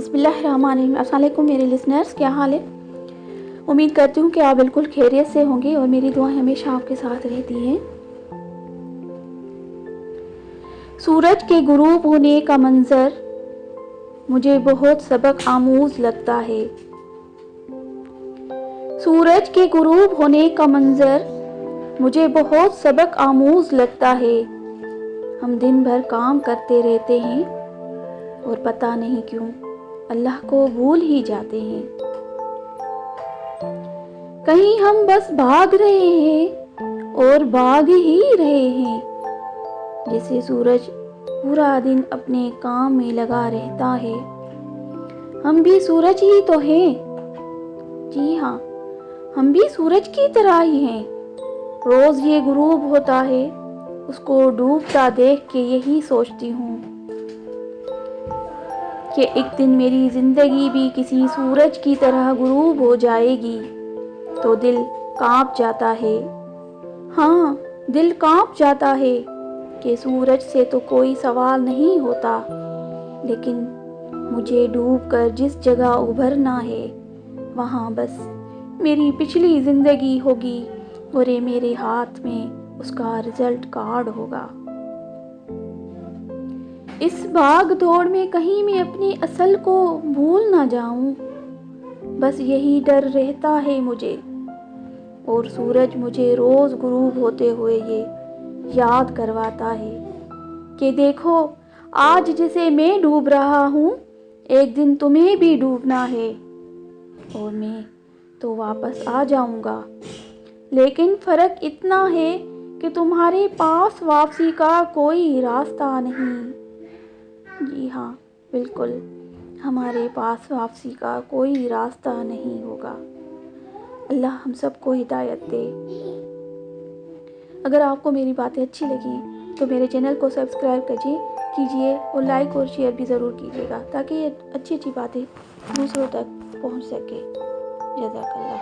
बिस्मिल्लाहिर्रहमानिर्रहीम। अस्सलाम वालेकुम मेरे लिसनर्स, क्या हाल है? उम्मीद करती हूँ कि आप बिल्कुल खैरियत से होंगे और मेरी दुआएं हमेशा आपके साथ रहती हैं। सूरज के गुरूब होने का मंजर मुझे बहुत सबक आमूज लगता है। सूरज के गुरूब होने का मंजर मुझे बहुत सबक आमूज लगता है। हम दिन भर काम करते रहते हैं और पता नहीं क्यों अल्लाह को भूल ही जाते हैं। कहीं हम बस भाग रहे हैं और भाग ही रहे हैं। जैसे सूरज पूरा दिन अपने काम में लगा रहता है, हम भी सूरज ही तो हैं। जी हाँ, हम भी सूरज की तरह ही हैं। रोज ये गुरूब होता है, उसको डूबता देख के यही सोचती हूँ कि एक दिन मेरी जिंदगी भी किसी सूरज की तरह गुरूब हो जाएगी तो दिल कांप जाता है। हाँ, दिल कांप जाता है कि सूरज से तो कोई सवाल नहीं होता, लेकिन मुझे डूबकर जिस जगह उभरना है वहाँ बस मेरी पिछली जिंदगी होगी और ये मेरे हाथ में उसका रिजल्ट कार्ड होगा। इस भाग दौड़ में कहीं मैं अपनी असल को भूल ना जाऊं, बस यही डर रहता है मुझे। और सूरज मुझे रोज गुरूब होते हुए ये याद करवाता है कि देखो, आज जिसे मैं डूब रहा हूँ एक दिन तुम्हें भी डूबना है और मैं तो वापस आ जाऊंगा। लेकिन फर्क इतना है कि तुम्हारे पास वापसी का कोई रास्ता नहीं। जी हाँ, बिल्कुल, हमारे पास वापसी का कोई रास्ता नहीं होगा। अल्लाह हम सबको हिदायत दे। अगर आपको मेरी बातें अच्छी लगी तो मेरे चैनल को सब्सक्राइब कीजिए और लाइक और शेयर भी ज़रूर कीजिएगा ताकि ये अच्छी अच्छी बातें दूसरों तक पहुंच सके। जज़ाकल्लाह।